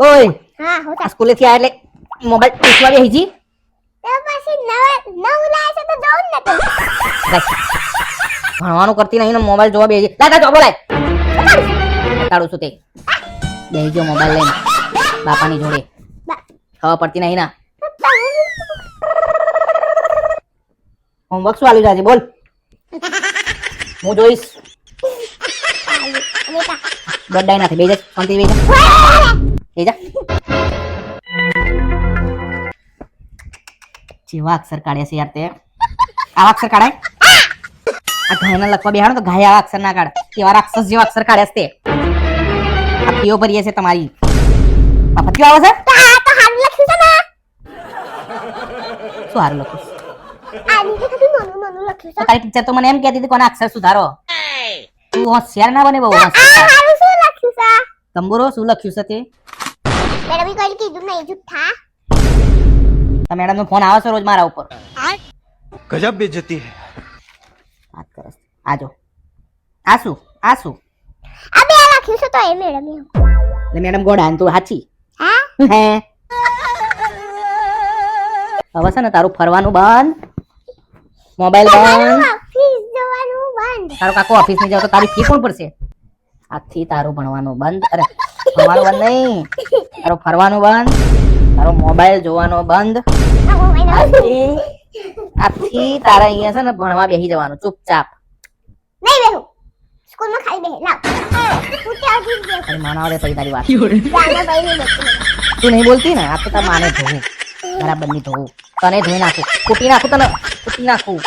ઓય હા હું આ સ્કૂલે થી આયા એટલે મોબાઈલ પૂછવા બેહી જી તો પછી નવ લાય છે તો જવું જ નતું. ભણવાનું કરતી નહીં ને મોબાઈલ જોવા બેહી જી. લાય જો બોલાય બતાડું છું તે બેહી જો મોબાઈલ લઈને બાપાની જોડે ખબર પડતી નહીં ના. હોમવર્ક શું આલ્યું છે બોલ હું જોઈશ. ગડાઈ નથી બેહી જા શાંતિ બેહી જા બેહી જા. જેવા અક્ષર કાઢે છે યાર તે આવા અક્ષર કાઢાય આ ઘાયના લખવા બેહાડો તો ઘાય આવા અક્ષર ના કાઢ કેવા રાક્ષસ જેવા અક્ષર કાઢે છે તે આ પીઓ ભરીએ છે તમારી આ પત્યો આવે છે તો હાલ લખ્યું છે ને શું હારું લખું આની તો કદી નાનું લખ્યું તો તારી ટીચર તો મને એમ કહેતી હતી કોના અક્ષર સુધારો તું હોશિયાર ના બને બહુ છે. હારું શું લખ્યું છે? તંબુરો શું લખ્યું છે તે મેડમ કોઈ કીધું નહીં જુઠ્ઠા. તો મેડમ નો ફોન આવે છે રોજ મારા ઉપર गजब बेइज्जती है વાત કરે છે. આજો આ શું આ બે લખ્યું છે તો એ મેડમ એટલે મેડમ ગોડા તું સાચી હા હે હવે છે ને તારું ફરવાનું બંધ મોબાઈલ બંધ ઓફિસ જવાનું બંધ. તારો કાકો ઓફિસ ની જાવ તો તારી ફી કોણ પડશે આજથી તારું ભણવાનું બંધ અરે ભણવાનું બંધ નહીં તારું ફરવાનું બંધ તારો મોબાઈલ જોવાનો બંધ આજથી તારા અહીંયા છે ને ભણવા બેસી જવાનું ચૂપચાપ નહીં બેહું સ્કૂલમાં ખાલી બેહે લાવ હું ત્યાં જઈ બેહું અને માનવા દે પછી તારી વાત ગાના ભાઈ ને બેઠું તું નહીં બોલતી ને આ તો તાર માને ધોવું બરાબર નહીં ધોવું તને ધોઈ નાખું કૂટી નાખું તને કૂટી નાખું